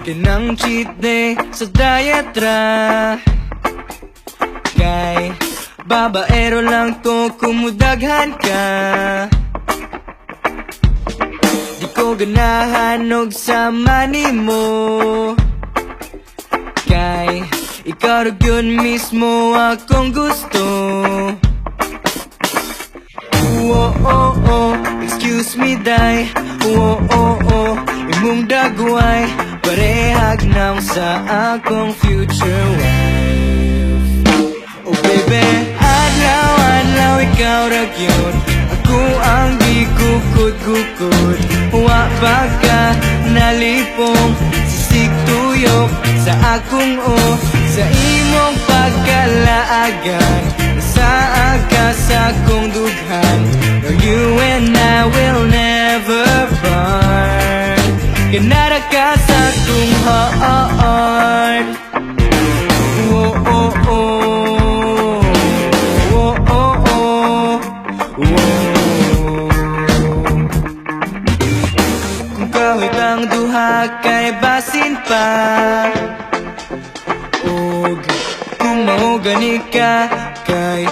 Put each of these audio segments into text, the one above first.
Kinang cheat day sa diet ra, kay babaero lang to kumudaghan ka. Di ko ganahan og sama nimo, kay ikaw ra gyud mismo akong gusto. Oh, oh, oh, excuse me, day. Oh, oh, oh, imong dagway parehag nam sa akong future wife. Oh baby, adlaw-adlaw ikaw ra gyud ako ang gikukod-gukod. Wa pa ka nalipong sisig tuyok sa akong sa imong pagkalaagan. Sa ka sa akong dughan, no, you and I will never part. Kanara ka sa akong heart. Oh, oh, oh. Oh, oh, oh. Oh. Kung kahit ang duha kay basin pa, og kung maugani ka kay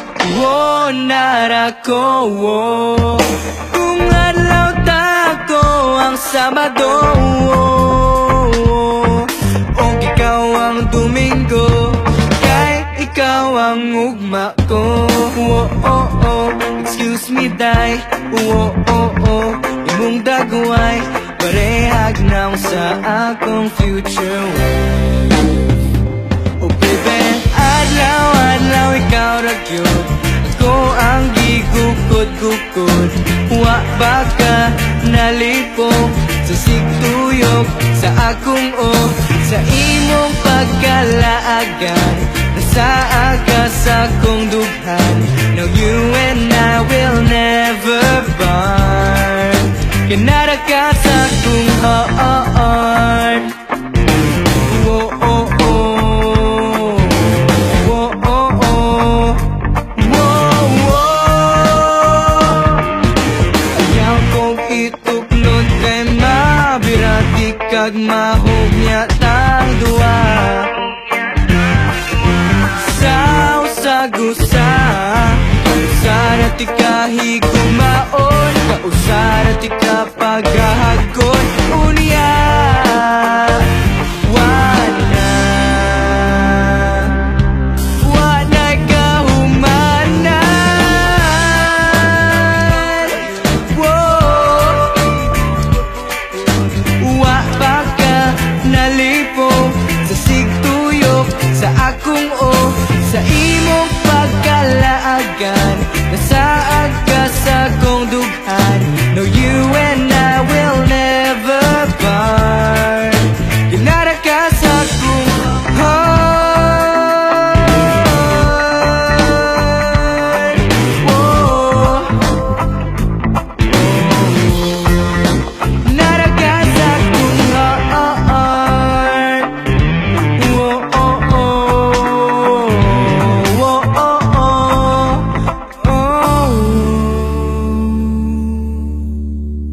nara ko. Kung adlaw ta ko ang Sabado, o ikaw ang Domingo, kay ikaw ang ugma ko. Oh, oh, oh, excuse me, day. Oh, oh, oh, imong dagway parehag nam sa akong future wife. Oh baby, adlaw-adlaw ikaw ra gyud ako ang gigukod-gukod. Wa ba ka nalipong sa sigtuyok sa akong sa imong pagkalaagan. Nasaa ka sa akong dughan. Now you and I will never part. Kanara ka sa akong heart. Oh, oh, oh. Oh, oh, oh. Wow, wow. Ayaw kong ituklod kay mabirati kag mahugnya tang duwa. Sa usag-usa, kausara ti kahigumaon, kausara ti kapagahagod.